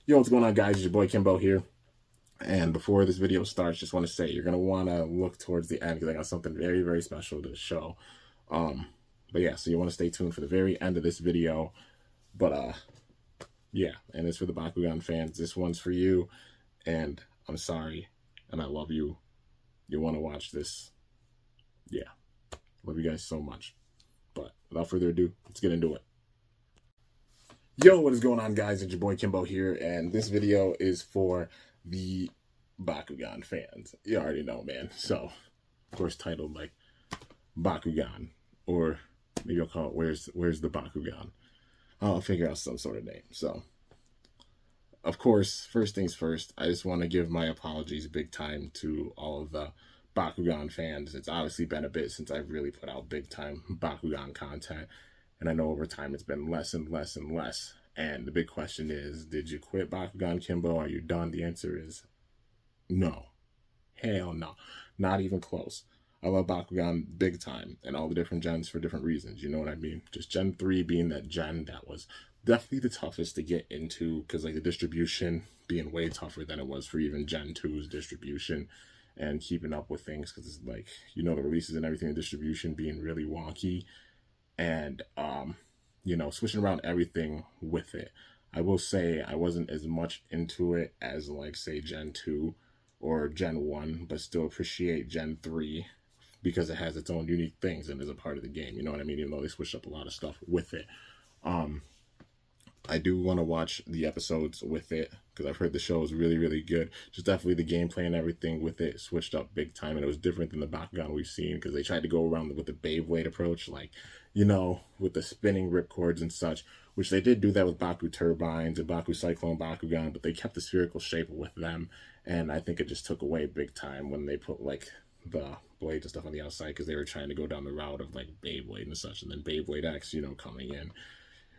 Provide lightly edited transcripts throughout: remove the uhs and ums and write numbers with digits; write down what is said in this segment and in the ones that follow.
Yo, what's going on, guys? It's your boy Kimbo here. And before this video starts, just want to say you're going to want to look towards the end because I got something very, very special to show. Um, but yeah, so you want to stay tuned for the very end of this video. But yeah, and it's for the Bakugan fans. This one's for you, and I'm sorry, and I love you. You want to watch this. Yeah, love you guys so much. But without further ado, let's get into it. Yo, what is going on, guys? It's your boy Kimbo here, and this video is for the Bakugan fans. You already know, man. So, of course, titled like Bakugan, or maybe I'll call it "Where's the Bakugan?" I'll figure out some sort of name. So, of course, first things first, I just want to give my apologies big time to all of the Bakugan fans. It's obviously been a bit since I've really put out big time Bakugan content. And I know over time it's been less and less and less. And the big question is, did you quit Bakugan, Kimbo? Are you done? The answer is no. Hell no. Not even close. I love Bakugan big time and all the different gens for different reasons. You know what I mean? Just Gen 3 being that gen that was definitely the toughest to get into because like the distribution being way tougher than it was for even Gen 2's distribution and keeping up with things because it's like, you know, the releases and everything, the distribution being really wonky and you know, switching around everything with it. I will say I wasn't as much into it as like say Gen 2 or Gen 1, but still appreciate Gen 3 because it has its own unique things and is a part of the game. You know what I mean? Even though they switched up a lot of stuff with it. I do want to watch the episodes with it because I've heard the show is really, really good. Just definitely the gameplay and everything with it switched up big time, and it was different than the Bakugan we've seen because they tried to go around with the Beyblade approach, like, you know, with the spinning ripcords and such, which they did do that with Baku Turbines and Baku Cyclone Bakugan, but they kept the spherical shape with them, and I think it just took away big time when they put, like, the blades and stuff on the outside because they were trying to go down the route of, like, Beyblade and such, and then Beyblade X, you know, coming in,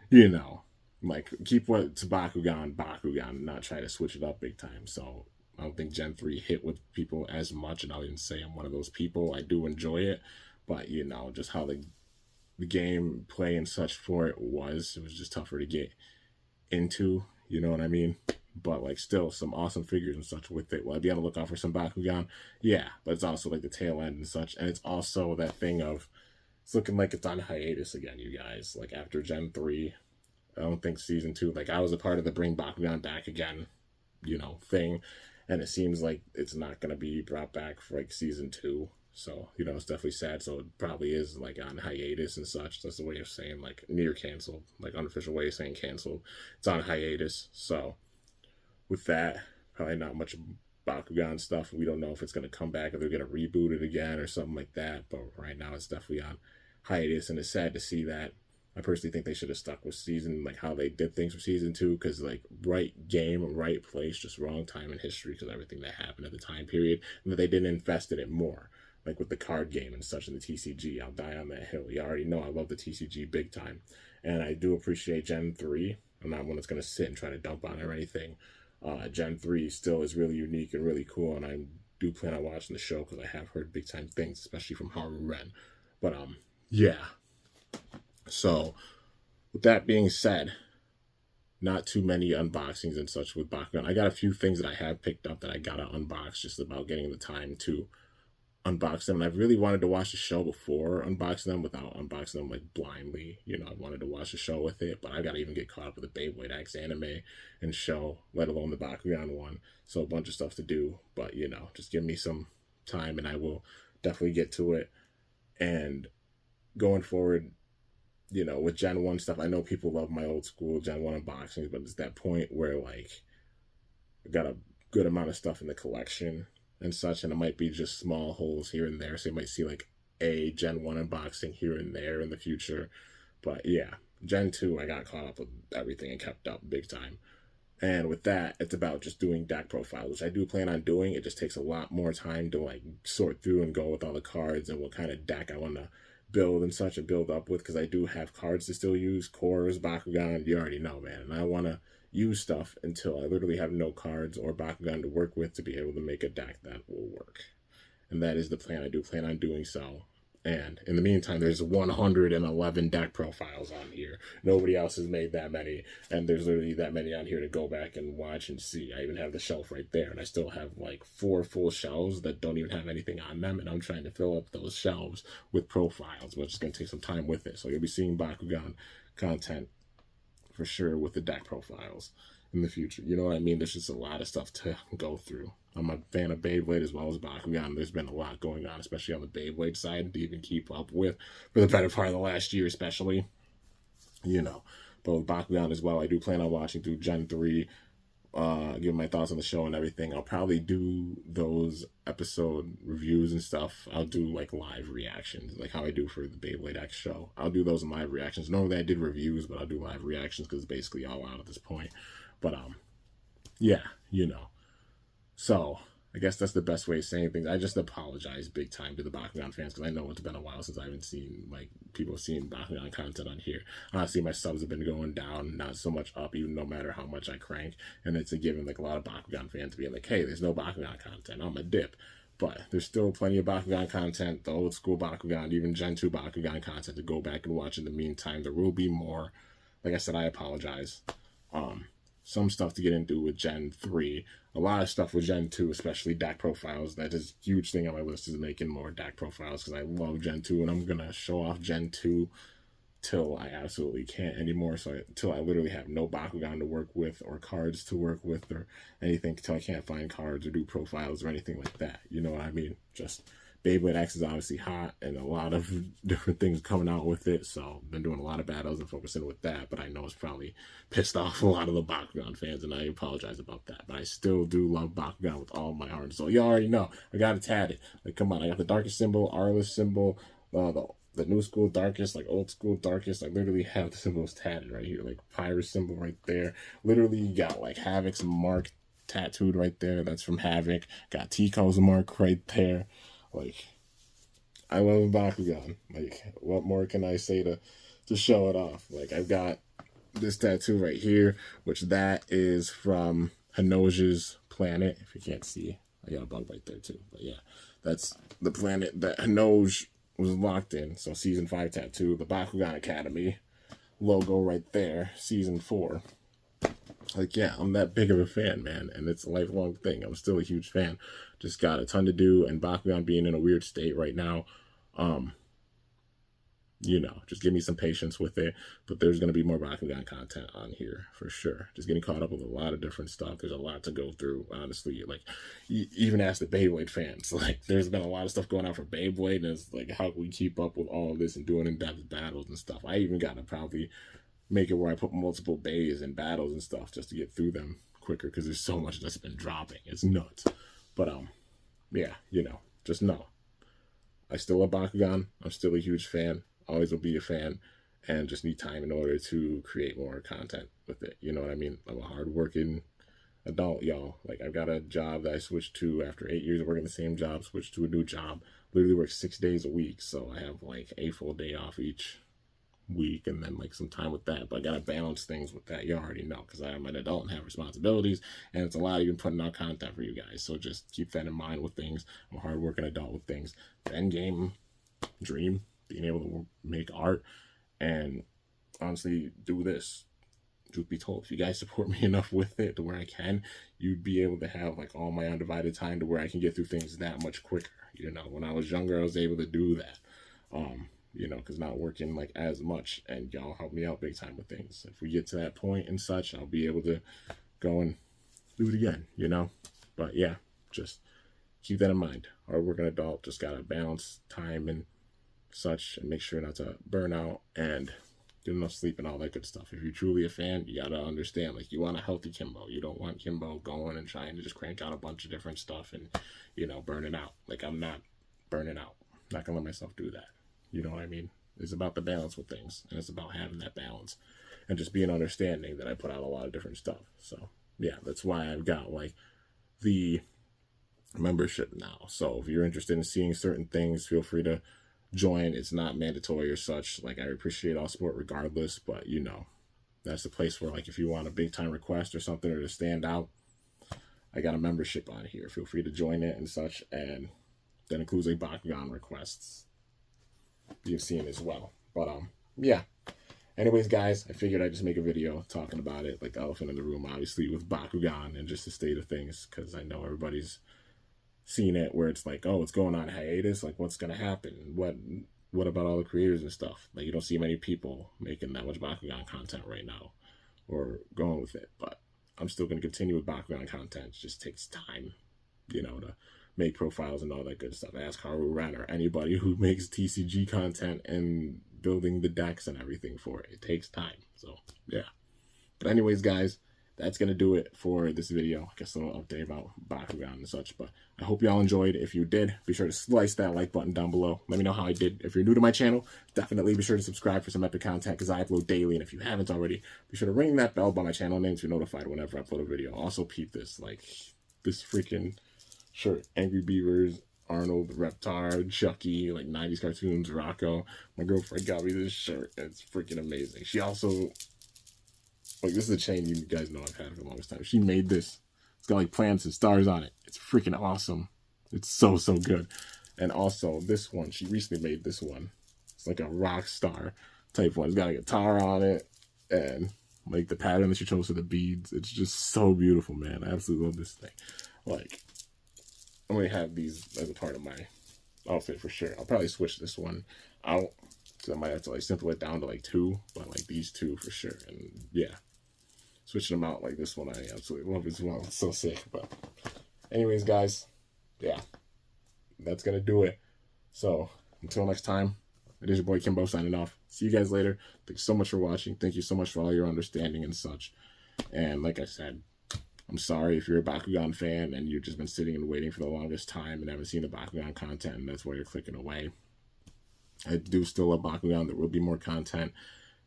you know. Like, keep what's Bakugan, not try to switch it up big time. So, I don't think Gen 3 hit with people as much, and I'll even say I'm one of those people. I do enjoy it, but, you know, just how the game play and such for it was just tougher to get into, you know what I mean? But, like, still, some awesome figures and such with it. Will I be on the lookout for some Bakugan? Yeah, but it's also, like, the tail end and such, and it's also that thing of, it's looking like it's on hiatus again, you guys. Like, after Gen 3, I don't think season 2, like I was a part of the bring Bakugan back again, you know, thing. And it seems like it's not going to be brought back for like season 2. So, you know, it's definitely sad. So it probably is like on hiatus and such. That's the way of saying like near canceled, like unofficial way of saying canceled. It's on hiatus. So with that, probably not much Bakugan stuff. We don't know if it's going to come back, if they're going to reboot it again or something like that. But right now it's definitely on hiatus. And it's sad to see that. I personally think they should have stuck with season, like how they did things for season 2, because like right game, right place, just wrong time in history because everything that happened at the time period, and that they didn't invest in it more, like with the card game and such in the TCG. I'll die on that hill. You already know I love the TCG big time, and I do appreciate Gen 3. I'm not one that's going to sit and try to dump on it or anything. Gen 3 still is really unique and really cool, and I do plan on watching the show because I have heard big time things, especially from Haru Ren. But yeah. So, with that being said, not too many unboxings and such with Bakugan. I got a few things that I have picked up that I gotta unbox, just about getting the time to unbox them. And I've really wanted to watch the show before unboxing them without unboxing them like blindly. You know, I wanted to watch the show with it, but I gotta even get caught up with the Beyblade X anime and show, let alone the Bakugan one. So a bunch of stuff to do, but you know, just give me some time and I will definitely get to it. And going forward, you know, with Gen 1 stuff, I know people love my old school Gen 1 unboxings, but it's that point where, like, I got a good amount of stuff in the collection and such, and it might be just small holes here and there, so you might see, like, a Gen 1 unboxing here and there in the future. But, yeah, Gen 2, I got caught up with everything and kept up big time. And with that, it's about just doing deck profiles, which I do plan on doing. It just takes a lot more time to, like, sort through and go with all the cards and what kind of deck I want to build and such and build up with, because I do have cards to still use, cores, Bakugan, you already know, man. And I want to use stuff until I literally have no cards or Bakugan to work with to be able to make a deck that will work. And that is the plan. I do plan on doing so. And in the meantime, there's 111 deck profiles on here. Nobody else has made that many. And there's literally that many on here to go back and watch and see. I even have the shelf right there. And I still have like 4 full shelves that don't even have anything on them. And I'm trying to fill up those shelves with profiles, which is going to take some time with it. So you'll be seeing Bakugan content for sure with the deck profiles in the future. You know what I mean? There's just a lot of stuff to go through. I'm a fan of Beyblade as well as Bakugan. There's been a lot going on, especially on the Beyblade side, to even keep up with for the better part of the last year, especially. You know, but with Bakugan as well, I do plan on watching through Gen 3, giving my thoughts on the show and everything. I'll probably do those episode reviews and stuff. I'll do like live reactions, like how I do for the Beyblade X show. I'll do those in live reactions. Normally I did reviews, but I'll do live reactions because it's basically all out at this point. But yeah, you know. So I guess that's the best way of saying things. I just apologize big time to the Bakugan fans because I know it's been a while since I haven't seen like people seeing Bakugan content on here. Honestly, my subs have been going down, not so much up, even no matter how much I crank. And it's a given, like a lot of Bakugan fans being like, hey, there's no Bakugan content. I'm a dip. But there's still plenty of Bakugan content, the old school Bakugan, even Gen 2 Bakugan content to go back and watch in the meantime. There will be more. Like I said, I apologize. Some stuff to get into with Gen 3. A lot of stuff with Gen 2, especially DAC profiles. That is a huge thing on my list, is making more DAC profiles because I love Gen 2 and I'm going to show off Gen 2 till I absolutely can't anymore. So till I literally have no Bakugan to work with or cards to work with or anything, till I can't find cards or do profiles or anything like that. You know what I mean? Just Beyblade X is obviously hot and a lot of different things coming out with it. So I've been doing a lot of battles and focusing with that. But I know it's probably pissed off a lot of the Bakugan fans, and I apologize about that. But I still do love Bakugan with all my heart. So you already know. I got it tatted. Like, come on. I got the darkest symbol, Arliss symbol, the new school darkest, like old school darkest. I literally have the symbols tatted right here. Like Pyrus symbol right there. Literally, you got like Havoc's mark tattooed right there. That's from Havoc. Got Tico's mark right there. Like, I love Bakugan. Like, what more can I say to show it off? Like, I've got this tattoo right here, which that is from Hinoja's planet. If you can't see, I got a bug right there too. But yeah, that's the planet that Hinoj was locked in. So season 5 tattoo, the Bakugan Academy logo right there, season 4. Like, yeah, I'm that big of a fan, man, and it's a lifelong thing. I'm still a huge fan. Just got a ton to do, and Bakugan being in a weird state right now, you know, just give me some patience with it. But there's going to be more Bakugan content on here for sure. Just getting caught up with a lot of different stuff. There's a lot to go through, honestly. Like, even ask the Beyblade fans. Like, there's been a lot of stuff going on for Beyblade, and it's like, how can we keep up with all of this and doing in-depth battles and stuff? I even got to probably make it where I put multiple bays in battles and stuff just to get through them quicker because there's so much that's been dropping. It's nuts. But, yeah, you know, just know. I still love Bakugan. I'm still a huge fan. Always will be a fan. And just need time in order to create more content with it. You know what I mean? I'm a hardworking adult, y'all. Like, I've got a job that I switched to after 8 years of working the same job, switched to a new job. Literally work 6 days a week. So I have, like, a full day off each week and then like some time with that, but I gotta balance things with that. You already know, because I'm an adult and have responsibilities, and it's a lot even putting out content for you guys. So just keep that in mind with things. I'm a hardworking adult with things. The end game dream, being able to make art and honestly do this. Truth be told, if you guys support me enough with it to where I can, you'd be able to have like all my undivided time to where I can get through things that much quicker. You know, when I was younger, I was able to do that. You know, because not working like as much, and y'all help me out big time with things. If we get to that point and such, I'll be able to go and do it again, you know. But yeah, just keep that in mind. Hardworking adult, just gotta balance time and such, and make sure not to burn out and get enough sleep and all that good stuff. If you're truly a fan, you gotta understand, like, you want a healthy Kimbo. You don't want Kimbo going and trying to just crank out a bunch of different stuff and, you know, burning out. Like, I'm not burning out. I'm not gonna let myself do that. You know what I mean? It's about the balance with things, and it's about having that balance and just being understanding that I put out a lot of different stuff. So yeah, that's why I've got like the membership now. So if you're interested in seeing certain things, feel free to join. It's not mandatory or such. Like, I appreciate all support regardless, but you know, that's the place where, like, if you want a big time request or something or to stand out, I got a membership on here. Feel free to join it and such, and that includes like Bakugan requests. you've seen as well. But yeah. Anyways, guys, I figured I'd just make a video talking about it, like the elephant in the room, obviously, with Bakugan and just the state of things, because I know everybody's seen it where it's like, oh, it's going on hiatus, like what's gonna happen? What about all the creators and stuff? Like, you don't see many people making that much Bakugan content right now or going with it, but I'm still gonna continue with Bakugan content. It just takes time, you know, to make profiles and all that good stuff. Ask Haru Ren or anybody who makes TCG content and building the decks and everything for it. It takes time. So yeah. But anyways, guys, that's gonna do it for this video. I guess a little update about Bakugan and such. But I hope y'all enjoyed. If you did, be sure to slice that like button down below. Let me know how I did. If you're new to my channel, definitely be sure to subscribe for some epic content, because I upload daily. And if you haven't already, be sure to ring that bell by my channel name to be notified whenever I upload a video. Also, peep this, like this freaking shirt, Angry Beavers, Arnold, Reptar, Chucky, like 90s cartoons, Rocco. My girlfriend got me this shirt, and it's freaking amazing. She also, like, this is a chain you guys know I've had for the longest time. She made this. It's got like planets and stars on it. It's freaking awesome. It's so good. And also this one, she recently made this one. It's like a rock star type one. It's got a guitar on it, and like the pattern that she chose for the beads. It's just so beautiful, man. I absolutely love this thing. Like, I'm going to have these as a part of my outfit for sure. I'll probably switch this one out, because I might have to like simple it down to like 2, but like these 2 for sure. And yeah, switching them out like this one I absolutely love as well. It's so sick. But anyways, guys, yeah, that's going to do it. So until next time, it is your boy Kimbo signing off. See you guys later. Thanks so much for watching. Thank you so much for all your understanding and such. And like I said, I'm sorry if you're a Bakugan fan and you've just been sitting and waiting for the longest time and haven't seen the Bakugan content, and that's why you're clicking away. I do still love Bakugan. There will be more content.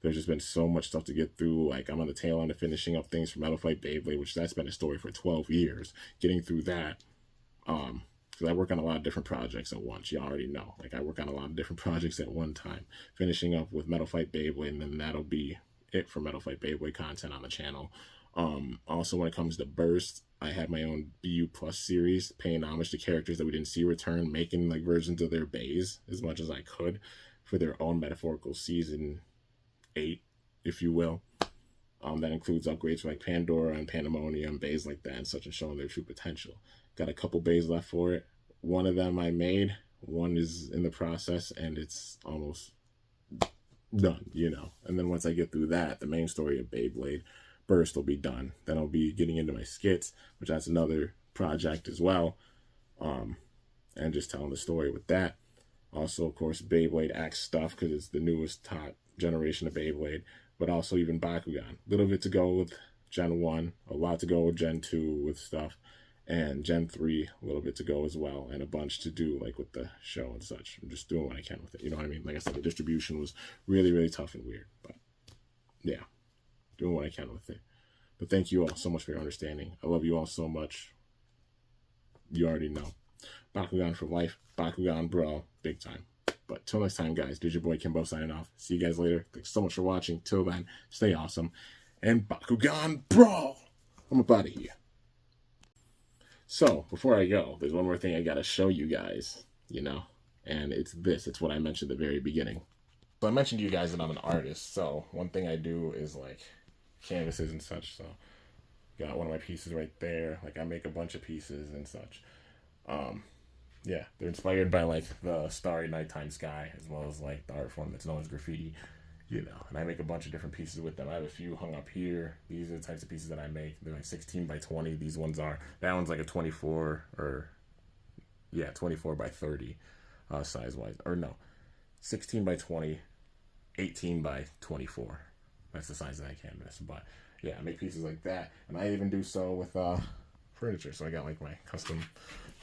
There's just been so much stuff to get through. Like, I'm on the tail end of finishing up things for Metal Fight Beyblade, which that's been a story for 12 years. Getting through that, because I work on a lot of different projects at once. You already know. Like, I work on a lot of different projects at one time. Finishing up with Metal Fight Beyblade, and then that'll be it for Metal Fight Beyblade content on the channel. Also, when it comes to Burst, I had my own BU Plus series, paying homage to characters that we didn't see return, making like versions of their bays as much as I could for their own metaphorical season 8, if you will. That includes upgrades for like Pandora and Pandemonium, bays like that and such, and showing their true potential. Got a couple bays left for it. One of them I made, one is in the process, and it's almost done, you know. And then once I get through that, the main story of Beyblade Burst will be done. Then I'll be getting into my skits, which that's another project as well, and just telling the story with that. Also, of course, Beyblade X stuff, because it's the newest top generation of Beyblade, but also even Bakugan. A little bit to go with Gen 1, a lot to go with Gen 2 with stuff, and Gen 3, a little bit to go as well, and a bunch to do like with the show and such. I'm just doing what I can with it, you know what I mean? Like I said, the distribution was really tough and weird, but yeah, doing what I can with it. But thank you all so much for your understanding. I love you all so much. You already know. Bakugan for life. Bakugan bro. Big time. But till next time, guys, this is your boy Kimbo signing off. See you guys later. Thanks so much for watching. Till then, stay awesome. And Bakugan bro. I'm up out of here. So, before I go, there's one more thing I gotta show you guys, you know? And it's this. It's what I mentioned at the very beginning. So I mentioned to you guys that I'm an artist. So one thing I do is like canvases and such. So got one of my pieces right there. Like, I make a bunch of pieces and such. Yeah, they're inspired by like the starry nighttime sky, as well as like the art form that's known as graffiti, you know. And I make a bunch of different pieces with them. I have a few hung up here. These are the types of pieces that I make. They're like 16 by 20. These ones are, that one's like a 24 or yeah, 24 by 30 size wise, or no, 16 by 20, 18 by 24. That's the size of that canvas. But yeah, I make pieces like that, and I even do so with furniture. So I got like my custom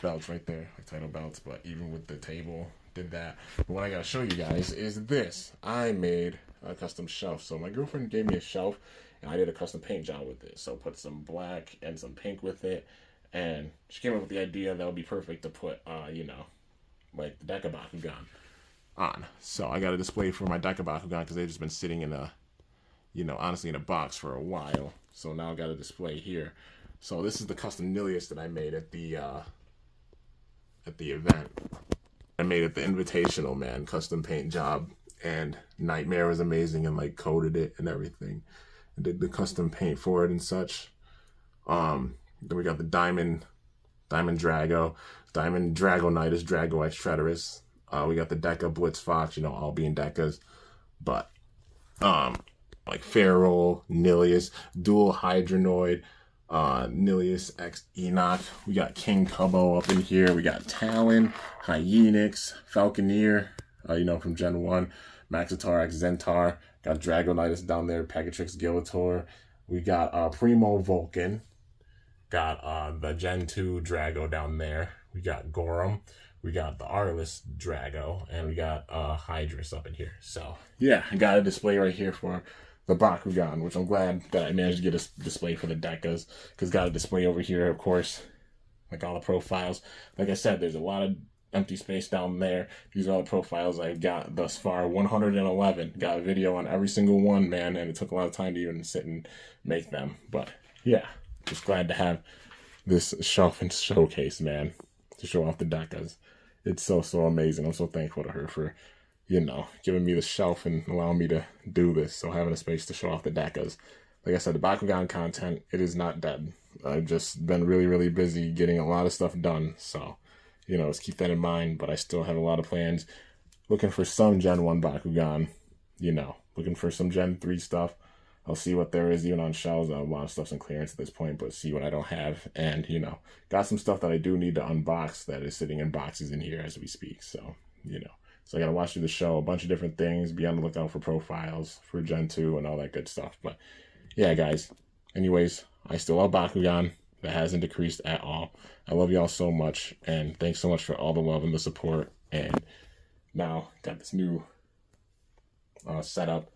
belts right there, like title belts. But even with the table, did that. But what I gotta show you guys is this. I made a custom shelf. So my girlfriend gave me a shelf, and I did a custom paint job with it. So put some black and some pink with it, and she came up with the idea that would be perfect to put, you know, like the deck of Bakugan on. So I got a display for my deck of Bakugan because they've just been sitting in a, you know, honestly in a box for a while. So now I got a display here. So this is the custom Nilius that I made at the event. I made it the Invitational, man, custom paint job. And Nightmare was amazing and like coded it and everything. And did the custom paint for it and such. Then we got the Diamond Drago, Diamond Dragonitis, Drago X Tretorous. We got the Deca Blitz Fox, you know, all being Decas. But like Feral, Nilius, Dual Hydronoid, Nilius X Enoch. We got King Cubbo up in here. We got Talon, Hyenix, Falconeer, you know, from Gen 1, Maxitar X Zentar. Got Dragonitis down there, Pegatrix Gillator. We got Primo Vulcan. Got the Gen 2 Drago down there. We got Gorum. We got the Arliss Drago. And we got Hydrus up in here. So, yeah, I got a display right here for the Bakugan, which I'm glad that I managed to get a display for the Decas. Because got a display over here, of course, like all the profiles. Like I said, there's a lot of empty space down there. These are all the profiles I've got thus far. 111. Got a video on every single one, man. And it took a lot of time to even sit and make them. But, yeah. Just glad to have this shelf and showcase, man, to show off the Decas. It's so amazing. I'm so thankful to her for, you know, giving me the shelf and allowing me to do this. So having a space to show off the Decas. Like I said, the Bakugan content, it is not dead. I've just been really, really busy getting a lot of stuff done. So, you know, let's keep that in mind. But I still have a lot of plans. Looking for some Gen 1 Bakugan, you know, looking for some Gen 3 stuff. I'll see what there is even on shelves. A lot of stuff's in clearance at this point, but see what I don't have. And, you know, got some stuff that I do need to unbox that is sitting in boxes in here as we speak. So, you know. So I got to watch through the show. A bunch of different things. Be on the lookout for profiles for Gen 2 and all that good stuff. But, yeah, guys. Anyways, I still love Bakugan. That hasn't decreased at all. I love y'all so much. And thanks so much for all the love and the support. And now, got this new setup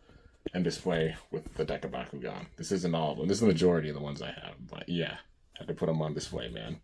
and display with the Deca Bakugan. This isn't all of them. This is the majority of the ones I have. But yeah, had to put them on display, man.